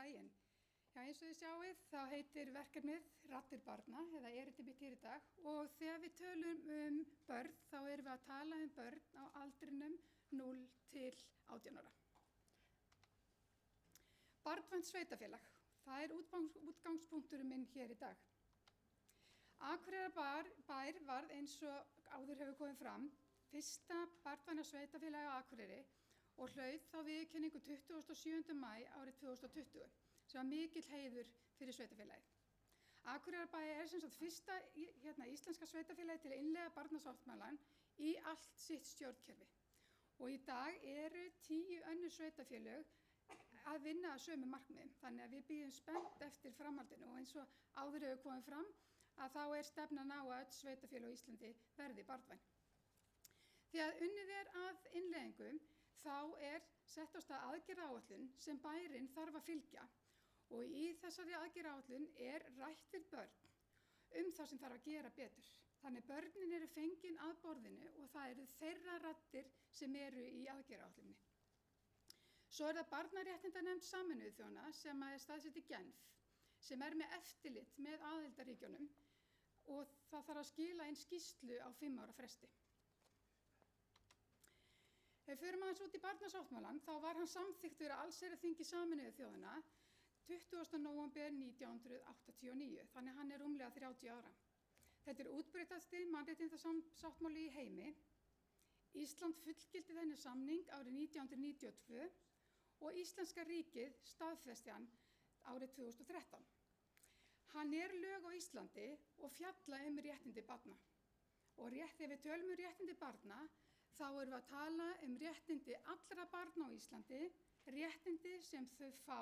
daginn. Já, eins og þið sjáið þá heitir verkefnið Raddir barna eða erindi mitt hér í dag og þegar við tölum börn þá erum við að tala börn á aldrinum 0 til 18 ára. Barnvænt sveitafélag, það útgangspunkturinn minn hér í dag. Akureyrarbær varð eins og áður hefur komið fram fyrsta barnvæna sveitafélagi á Akureyri og hlaut þá viðurkenningu 27. maí árið 2020. Sem var mikill heiður fyrir sveitafélagið. Akureyrarbær sem sagt fyrsta íslenska sveitafélagið til að innleiða barnasáttmálann í allt sitt stjórnkerfi. Og í dag eru 10 önnur sveitafélög að vinna að sömu markmiðum. Þannig að við bíðum spennt eftir framhaldinu og eins og áður hefur komið fram að þá stefnan á að öll sveitafélög á Íslandi verði barnvæn. Þegar unnið að innleiðingum þá sett á stað aðgerðaáætlun sem bærinn þarf að fylgja. Og í þessari aðgerðaáætlun rætt við börn það sem þarf að gera betur. Þannig börnin eru fengin að borðinu og það eru þeirra raddir sem eru í aðgerðaáætlunni. Svo það Barnaréttindanefnd Sameinuðu þjóðanna sem staðsett í Genf, sem með eftirlit með aðildarríkjunum og það þarf að skila inn skýrslu á 5 ára fresti. Ef við förum aðeins út í barnasáttmálann, þá var hann samþykktur á allsherjarþingi Sameinuðu þjóðanna 20. nóvember 1989, þannig hann rúmlega 30 ára. Þetta útbreiddasti mannréttindasáttmáli í heimi. Ísland fullgilti þennan samning árið 1992 og Íslenska ríkið staðfesti hann árið 2013. Hann lög á Íslandi og fjalla réttindi barna. Og þegar við tölum réttindi barna, þá erum við að tala réttindi allra barna á Íslandi, réttindi sem þau fá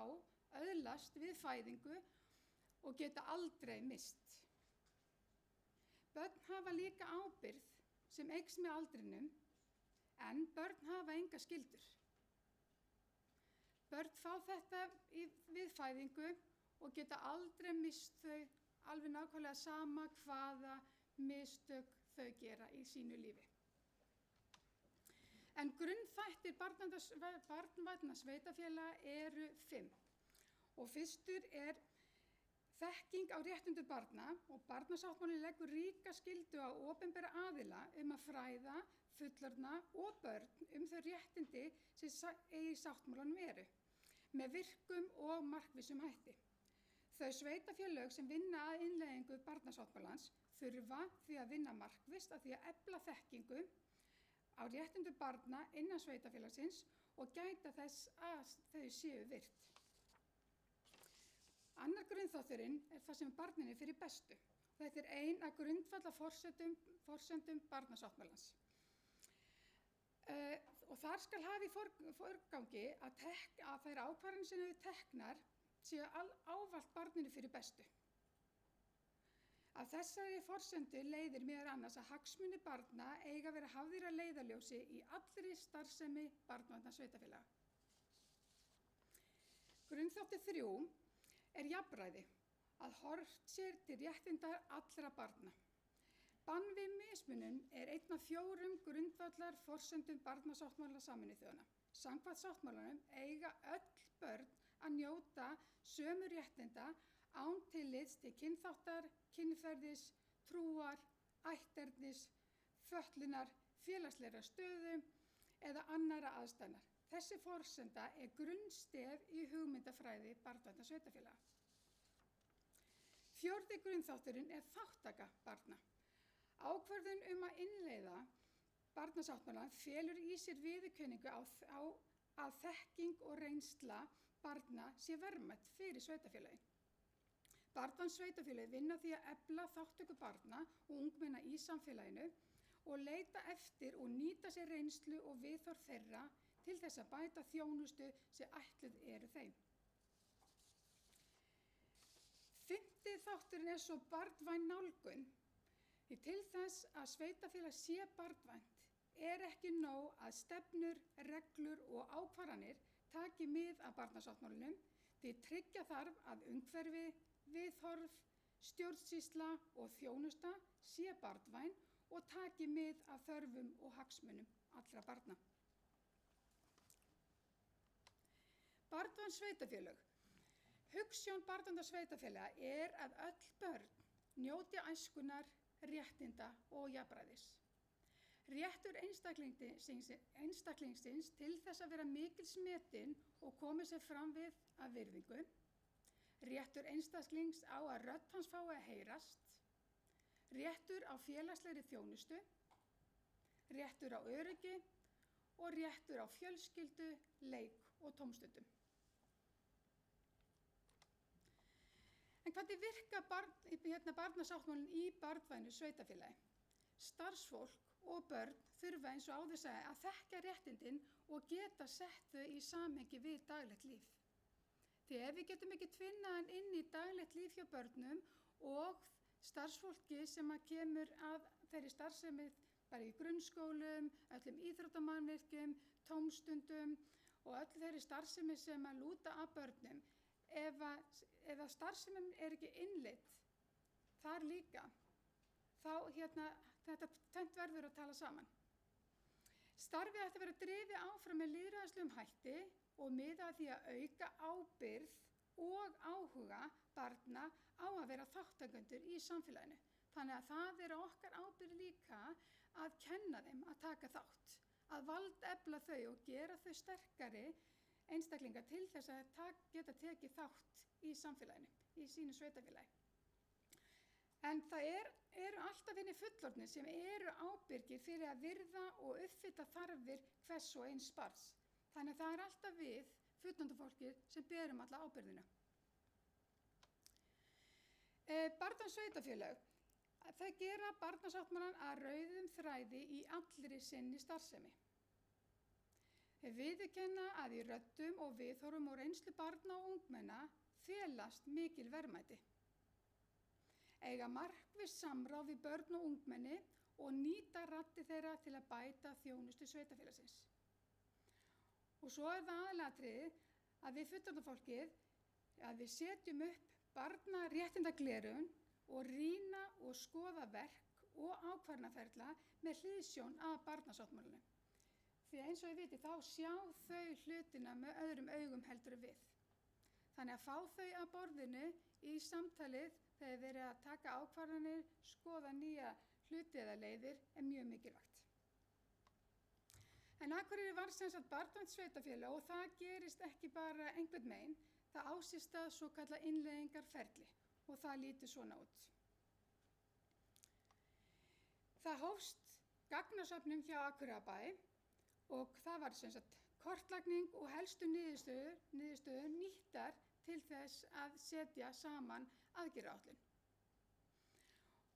öðlast við fæðingu og geta aldrei mist. Börn hafa líka ábyrgð sem eykst með aldrinum, en börn hafa enga skyldur. Börn fá þetta við fæðingu og geta aldrei mist þau alveg nákvæmlega sama hvaða mistök þau gera í sínu lífi. En grunnþættir barnvænna sveitafélaga eru 5. Og fyrstur þekking á réttindum barna og barnasáttmálinn leggur ríka skyldu á opinbera aðila að fræða fullorðna og börn þau réttindi sem í sáttmálanum með virkum og markvissum hætti. Þau sveitafélög sem vinna að innleiðingu barnasáttmálans þurfa því að vinna markvisst að því að efla þekkingu á réttindum barna innan sveitafélagsins og gæta þess að þau séu virt. Annar grunnþátturinn það sem barninu fyrir bestu. Þetta ein af grundvallarforsendum barnasáttmálans. Og þar skal hafa í forgangi að þær ákvarðanir sem eru teknar séu ávallt barninu fyrir bestu. Af þessari forsendu leiðir meðal annars að hagsmunir barna eiga að vera hafðir að leiðarljósi í allri starfsemi barnvænna sveitafélaga. Grunnþáttur 3 jafnræði, að horft sér til réttinda allra barna. Bann við mismunun einn af 4 grundvallarforsendum barnasáttmála Sameinuðu þjóðanna. Samkvæmt sáttmálanum eiga öll börn að njóta sömu réttinda án tillits til kynþáttar, kynferðis, trúar, ætternis, fötlunar, félagslegrar stöðu eða annarra aðstæðna. Þessi forsenda grunnstef í hugmyndafræði barnvænna sveitafélaga. 4. grunnþátturinn þátttaka barna. Ákvörðun að innleiða barnasáttmálann felur í sér viðurkenningu á að þekking og reynsla barna sé verðmæt fyrir sveitafélagin. Barnvæn sveitafélög vinna því að efla þátttöku barna og ungmenna í samfélaginu og leita eftir og nýta sér reynslu og viðhorf þeirra til þess að bæta þjónustu sem ætluð þeim. 5. þátturinn svo barnvæn nálgun. Því til þess að sveitafélag sé barnvænt ekki nóg að stefnur, reglur og ákvarðanir taki mið af barnasáttmálanum, því tryggja þarf að umhverfi, viðhorf, stjórnsýsla og þjónusta sé barnvæn og taki mið af þörfum og hagsmunum allra barna. Barnvæn sveitafélög. Hugsjón barnaverndarsveitarfélaga er að öll börn njóti æskunnar, réttinda og jafnræðis. Réttur einstaklingsins til þess að vera mikils metinn og koma sér fram við af virðingu. Réttur einstaklings á að rödd hans fái að heyrast. Réttur á félagslegri þjónustu. Réttur á öryggi og réttur á fjölskyldu, leik og tómstundum. En hvernig virkar barnasáttmálinn í barnvænu sveitarfélagi? Starfsfólk og börn þurfa eins og áður sagði að þekkja réttindin og geta sett þau í samhengi við daglegt líf. Því ef við getum ekki tvinnaðan inn í daglegt líf hjá börnum og starfsfólki sem að kemur að þeirri starfsemi bara í grunnskólum, öllum íþróttamannvirkjum, tómstundum og öll þeirri starfsemi sem að lúta að börnum, ef að starfsemin er ekki innleidd þar líka, þá þetta tvennt verður að tala saman. Starfið ætti að vera drifið áfram með lýðræðislegum hætti og miða að því að auka ábyrgð og áhuga barna á að vera þátttakendur í samfélaginu. Þannig að það er okkar ábyrgð líka að kenna þeim að taka þátt, að valdefla þau og gera þau sterkari einstaklinga til þess að geta tekið þátt í samfélaginu, í sínu sveitarfélagi. En það eru alltaf hinir fullorðnir sem eru ábyrgir fyrir að virða og uppfylla þarfir hvers og eins barns. Þannig að það er alltaf við, fullorðna fólkið, sem berum alla ábyrgðina. Barnasveitarfélög, þau gera barnasáttmálann að rauðum þræði í allri sinni starfsemi. Þau viðurkenna að í röddum og viðhorfum og reynslu barna og ungmenna felast mikil verðmæti. Eiga markvisst samráð við börn og ungmenni og nýta raddir þeirra til að bæta þjónustu sveitarfélagsins. Og svo er það aðalatriðið að við fullorðna fólkið, að við setjum upp barnaréttindagleraugun og rýna og skoða verk og ákvarðanaferla með hliðsjón af barnasáttmálanum. Því eins og ég viti þá sjá þau hlutina með öðrum augum heldur en við. Þannig að fá þau að borðinu í samtalið þegar verið að taka ákvarðanir, skoða nýja hluti eða leiðir er mjög mikilvægt. En Akureyri var sem sagt barnvænt sveitarfélag og það gerist ekki bara einhvern megin, það á sér stað svokallað innleiðingarferli og það lítur svona út. Það hófst gagnasöfnun hjá Akureyrarbæ og það var sem sagt kortlagning og helstu niðurstöður nýttar til þess að setja saman aðgerðaáætlun.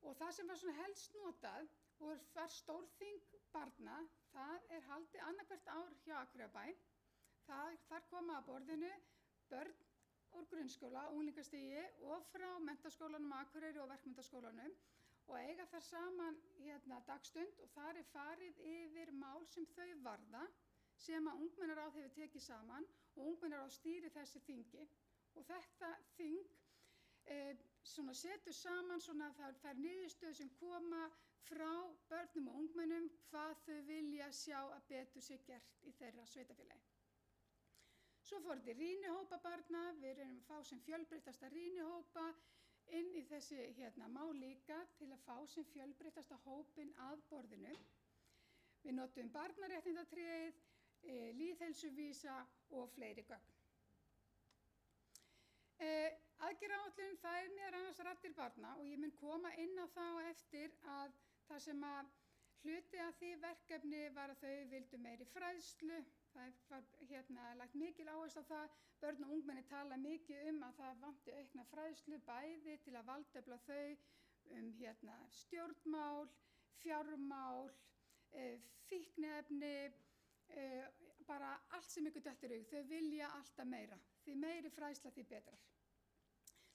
Og það sem var svona helst notað var stórþing barna, það er haldið annað hvert ár hjá Akureyrarbæ. Þar koma að borðinu börn úr grunnskóla, unglingastigi og frá menntaskólanum Akureyri og verkmenntaskólanum og eiga þar saman dagstund og þar er farið yfir mál sem þau varða sem að ungmennaráð hefur tekið saman og ungmennaráð stýrir þessi þingi og þetta þing setur saman þær niðurstöður sem koma frá börnum og ungmennum hvað þau vilja sjá að betur sé gert í þeirra sveitarfélagi. Svo fór þetta rýnihópa barna, við erum að fá sem fjölbreyttasta rýnihópa inn í þessi mál líka til að fá sem fjölbreyttasta hópinn að borðinu. Við notum barnaréttindatréð, lýðheilsuvísa og fleiri gögn. Aðgerðaáætlun, það er meðal annars raddir barna og ég mun koma inn á það á eftir að það sem að hluti af því verkefni var að þau vildu meiri fræðslu. Það var lagt mikil áherslu á það, börn og ungmenni tala mikið að það vanti aukna fræðslu bæði til að valdefla þau stjórnmál, fjármál, fíkniefni, bara allt sem ykkur dettur í hug. Þau vilja alltaf meira, því meiri fræðsla því betra.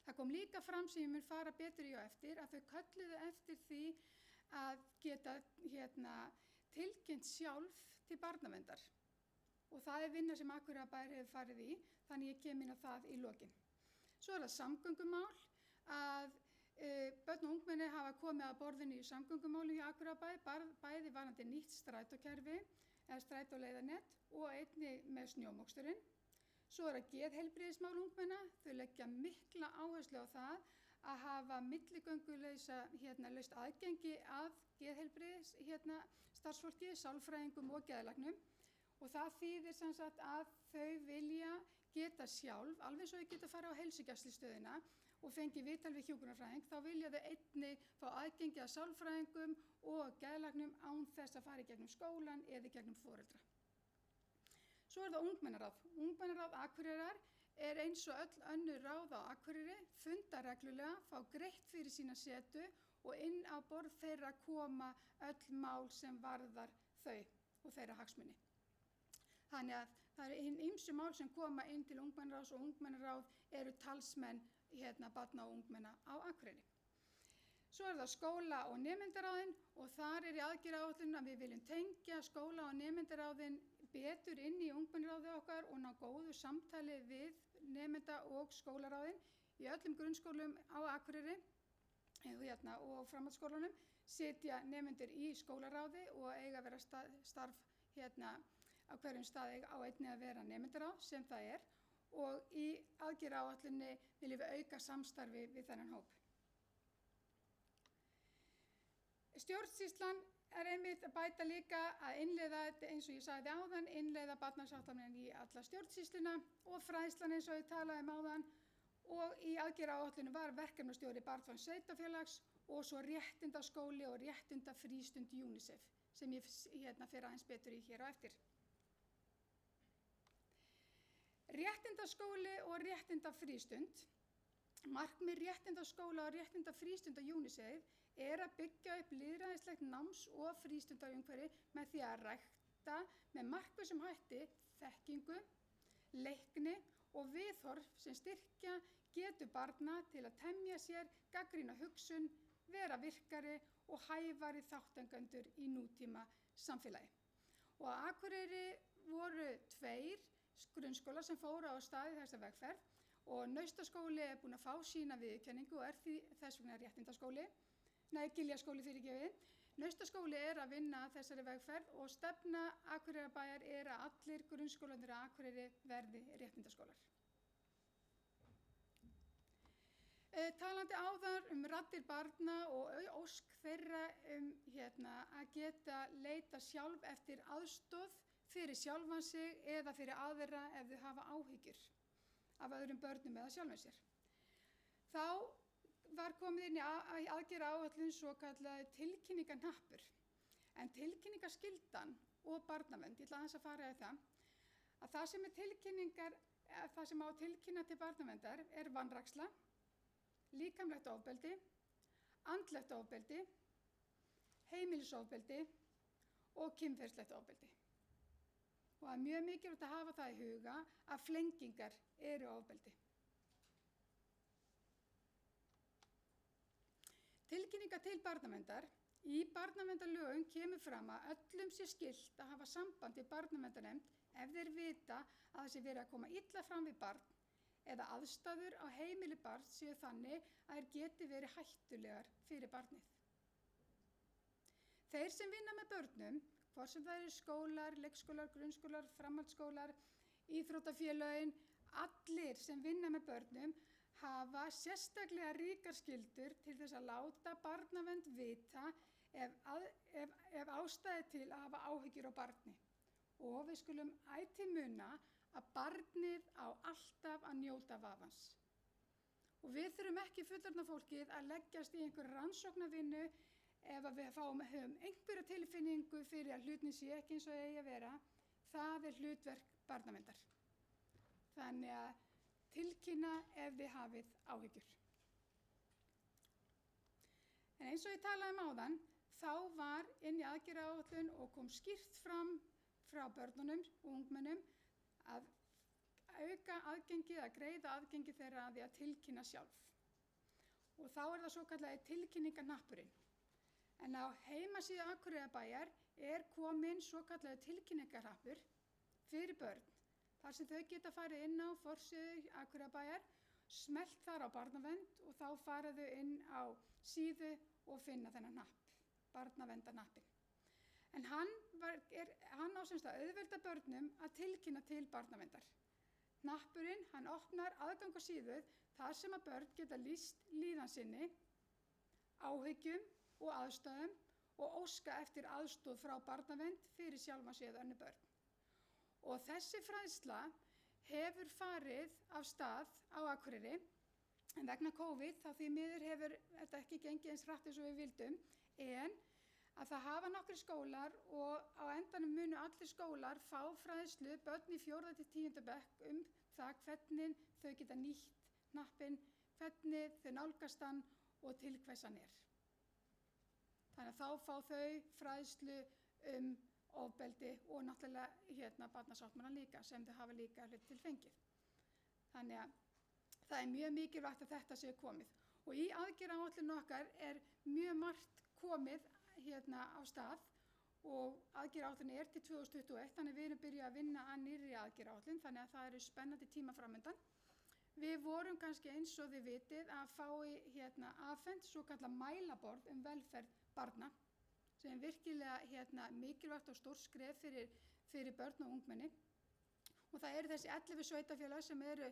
Það kom líka fram sem ég mun fara betur í á eftir að þau kölluðu eftir því að geta tilkynnt sjálf til barnaverndar. Og það er vinna sem Akureyrarbær hefur farið í, þannig ég kem inn á það í lokin. Svo er það samgöngumál, að börn og ungmenni hafa komið að borðinu í samgöngumálum hjá Akureyrarbæ, bæði varðandi nýtt strætókerfi eða strætóleiðarnet og einnig með snjómoksturinn. Svo er það geðheilbrigðismál ungmenna. Þau leggja mikla áherslu á það að hafa milligöngulaust aðgengi að geðheilbrigðis starfsfólki, sálfræðingum og geðlæknum. Og það þýðir sem sagt að þau vilja geta sjálf, alveg svo þau geta fara á heilsugæslustöðina og fengi viðtal við hjúkrunarfræðing, þá vilja þau einnig fá aðgengi að sálfræðingum og geðlæknum án þess að fara í gegnum skólan eða í gegnum foreldra. Svo er það ungmennaráð. Ungmennaráð Akureyrar er eins og öll önnur ráð á Akureyri, funda reglulega, fá greitt fyrir sína setu og inn á borð þeirra koma öll mál sem varðar þau og þeirra hagsmuni. Þannig að það eru ýmsu mál sem koma inn til ungmennaráðs og ungmennaráð eru talsmenn barna og ungmenna á Akureyri. Svo er það skóla- og nemendaráðin og þar er í aðgerðaáætlun að við viljum tengja skóla- og nemendaráðin betur inn í ungmennaráðið okkar og ná góðu samtali við nemenda- og skólaráðin í öllum grunnskólum á Akureyri og framhaldsskólunum sitja nemendur í skólaráði og eiga að vera starf á hverjum stað á einnig að vera nemendaráð sem það er og í aðgerðaáætlunni viljum við auka samstarfi við þennan hóp. Stjórnsýslan er einmitt að bæta líka að innleiða, eins og ég sagði áðan, innleiða barnasáttmálann í alla stjórnsýsluna og fræðslan eins og ég talaði áðan og í aðgerðaáætlunni var verkefnastjóri Barnvæns sveitarfélags og svo réttindaskóli og réttindafrístund UNICEF sem ég fer aðeins betur í hér á eftir. Réttindaskóli og réttindafrístund. Markmið réttindaskóla og réttindafrístunda UNICEF er að byggja upp lýðræðislegt náms- og frístundaumhverfi með því að rækta með markvissum hætti þekkingu, leikni og viðhorf sem styrkja getu barna til að temja sér, gagnrýna hugsun, vera virkari og hæfari þátttakendur í nútíma samfélagi. Og á Akureyri voru 2 grunnskólar sem fóru á stað í þessa vegferð og Naustaskóli er búinn að fá sína viðurkenningu og er því þess vegna réttindaskóli. Giljaskóli fyrirgefið. Naustaskóli er að vinna að þessari vegferð og stefna Akureyrarbæjar er að allir grunnskólarnir á Akureyri verði réttindaskólar. Talandi áðan raddir barna og ósk þeirra að geta leita sjálf eftir aðstoð fyrir sjálfan sig eða fyrir aðra ef þau hafa áhyggjur af öðrum börnum eða sjálfum sér. Þá var komið inn í aðgerðaáætlun svokallaður tilkynningarhnappur. En tilkynningarskyldan og barnavernd, ég ætla aðeins að fara í það, að það sem á að tilkynna til barnaverndar er vanræksla, líkamlegt ofbeldi, andlegt ofbeldi, heimilisofbeldi og kynferðislegt ofbeldi. Og það er mjög mikilvægt að hafa það í huga að flengingar eru ofbeldi. Tilkynningar til barnaverndar. Í barnaverndarlögum kemur fram að öllum sé skylt að hafa samband við barnaverndarnefnd ef þeir vita að það sé verið að koma illa fram við barn eða aðstæður á heimili barns séu þannig að þær geti verið hættulegar fyrir barnið. Þeir sem vinna með börnum, hvort sem það eru skólar, leikskólar, grunnskólar, framhaldsskólar, íþróttafélögin, allir sem vinna með börnum hafa sérstaklega ríkar skyldur til þess að láta barnavernd vita ef ástæði til að hafa áhyggjur á barni. Og við skulum ætíð muna að barnið á alltaf að njóta vafans. Og við þurfum ekki fullorðna fólkið að leggjast í einhverja rannsóknarvinnu ef við höfum einhverja tilfinningu fyrir að hlutin sé ekki eins og eigi að vera. Það er hlutverk barnaverndar. Þannig að tilkynna ef þið hafið áhyggjur. En eins og ég talaði áðan, þá var inn í aðgerðaáætlun og kom skýrt fram frá börnunum og ungmennum að auka aðgengi, að greiða aðgengi þeirra að því að tilkynna sjálf. Og þá er það svokallaði tilkynningarhnappurinn. En á heimasíðu Akureyrarbæjar er kominn svokallaði tilkynningarhnappur fyrir börn, þar sem þau geta farið inn á forsíðu Akureyrarbæjar, smellt þar á barnavernd og þá fara þau inn á síðu og finna þennan hnapp, barnaverndarhnappinn. En hann á semst að auðvelda börnum að tilkynna til barnaverndar. Hnappurinn, hann opnar aðgang á síðu þar sem að börn geta lýst líðan sinni, áhyggjum og aðstæðum og óska eftir aðstoð frá barnavernd fyrir sjálfa sig eða önnur börn. Og þessi fræðsla hefur farið af stað á Akureyri, en vegna COVID þá því miður hefur þetta ekki gengið eins hratt eins og við vildum, en að það hafa nokkrir skólar og á endanum munu allir skólar fá fræðslu börn í 4. til 10. bekk það hvernig þau geta nýtt hnappinn, hvernig þau nálgast hann og til hvers hann er. Þannig að þá fá þau fræðslu ofbeldi og náttúrulega barnasáttmálann líka sem þau hafa líka hlut til fengið. Þannig að það er mjög mikilvægt að þetta sé komið. Og í aðgerðaáætlun okkar er mjög margt komið á stað og aðgerðaáætlun er til 2021, þannig við erum byrjað að vinna að nýrri aðgerðaáætlun, þannig að það eru spennandi tíma framundan. Við vorum kannski eins og þið vitið að fá afhent svokallað mælaborð velferð barna, sem er virkilega mikilvægt og stórt skref fyrir börn og ungmenni. Og það eru þessi 11 sveitarfélag sem eru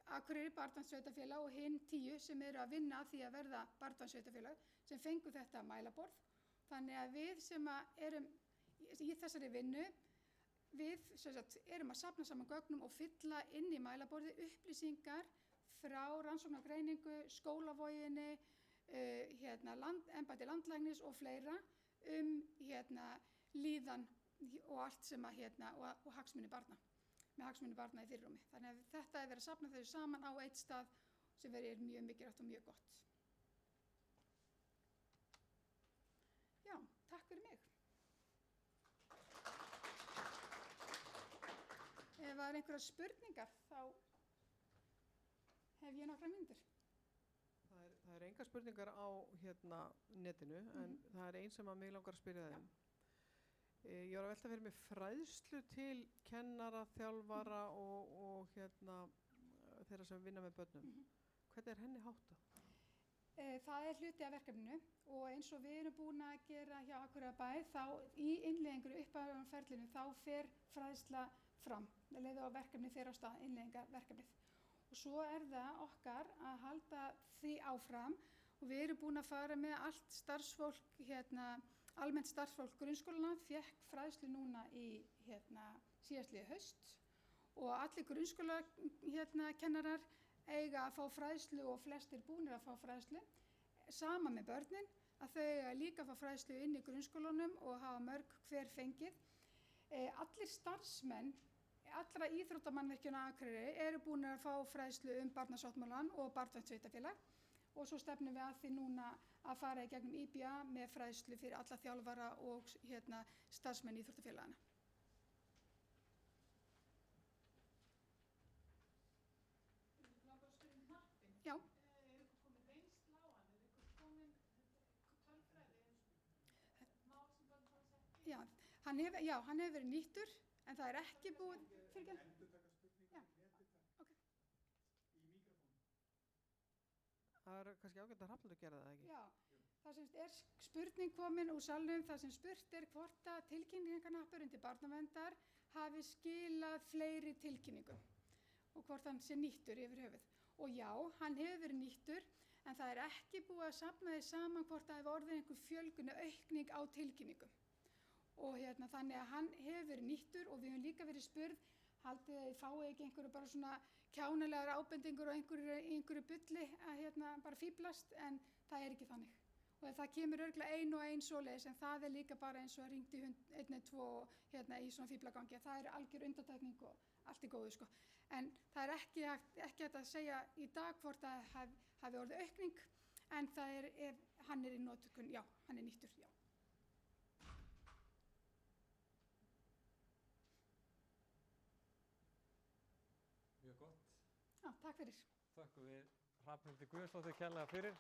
Akureyri barnaverndarsveitarfélag og hinn 10 sem eru að vinna að því að verða barnaverndarsveitarfélag sem fengu þetta mælaborð. Þannig að við sem erum í þessari vinnu, við erum að safna saman gögnum og fylla inn í mælaborði upplýsingar frá rannsóknargreiningu, skólavoginni, embætti landlæknis og fleira líðan og allt sem og hagsmuni barna, með hagsmuni barna í fyrirrúmi. Þannig að þetta er verið að safna þessu saman á eitt stað sem er mjög mikilvægt og mjög gott. Já, takk fyrir mig. Ef það eru einhverjar spurningar þá hef ég nokkrar mínútur. Það er engar spurningar á netinu, en það er ein sem að mig langar að spyrja þig. Ég var að velta fyrir mig fræðslu til kennara, þjálfara og þeirra sem vinna með börnum. Hvernig er henni háttað? Það er hluti af verkefninu og eins og við erum búin að gera hjá Akureyrarbæ, þá í innleiðingu uppbyggingarferlinu þá fer fræðsla fram, leið á verkefni fer á stað innleiðingarverkefnið. Og svo er það okkar að halda því áfram og við erum búin að fara með allt starfsfólk, almennt starfsfólk grunnskólana, fékk fræðslu núna í síðastliðið haust og allir grunnskólakennarar eiga að fá fræðslu og flestir búnir að fá fræðslu, sama með börnin, að þau eiga líka að fá fræðslu inn í grunnskólanum og hafa mörg hver fengið. Allir starfsmenn allra íþróttamannvirkjanna á Akureyri eru búin að fá fræðslu barnasáttmálann og barnaverndarsveitarfélag og svo stefnum við að því núna að fara í gegnum IBA með fræðslu fyrir alla þjálfara og starfsmenn íþróttafélagana. Já. Er ykkur komin reynsla á hann? Er ykkur komin tölfræði mál sem börn fara að setja? Já, hann hefur verið nýttur, en það er ekki búið fyrir ekki. Endurtaka spurningum í netið þar. Ok. Í mikrofónu. Það er kannski ágætt að Hrafnhildur gera það, ekki? Já, það sem er spurning komin úr salnum, það sem spurt er hvort að tilkynningarhnappur undir barnaverndar hafi skilað fleiri tilkynningum og hvort hann sé nýttur yfir höfuð. Og já, hann hefur verið nýttur, en það er ekki búið að safna því saman hvort það hefur orðið einhver fjölgun eða aukning á tilkynningum. Og þannig að hann hefur verið nýttur og við höfum líka verið spurð, haldið þið fáið ekki einhverju bara svona kjánalegar ábendingur og einhverju bulli að bara fíblast, en það er ekki þannig. Og það kemur örugglega ein og ein svoleiðis, en það er líka bara eins og að hringdi 112 og í svona fíblagangi. Það er algjör undantekning og allt í góðu, sko. En það er ekki hægt að segja í dag hvort það hafi orðið aukning, en það hann er í notkun, já, hann er nýttur, já. Mjög gott. Já, takk fyrir. Þökkum við Hrafnhildi Guðjónsdóttur kærlega fyrir.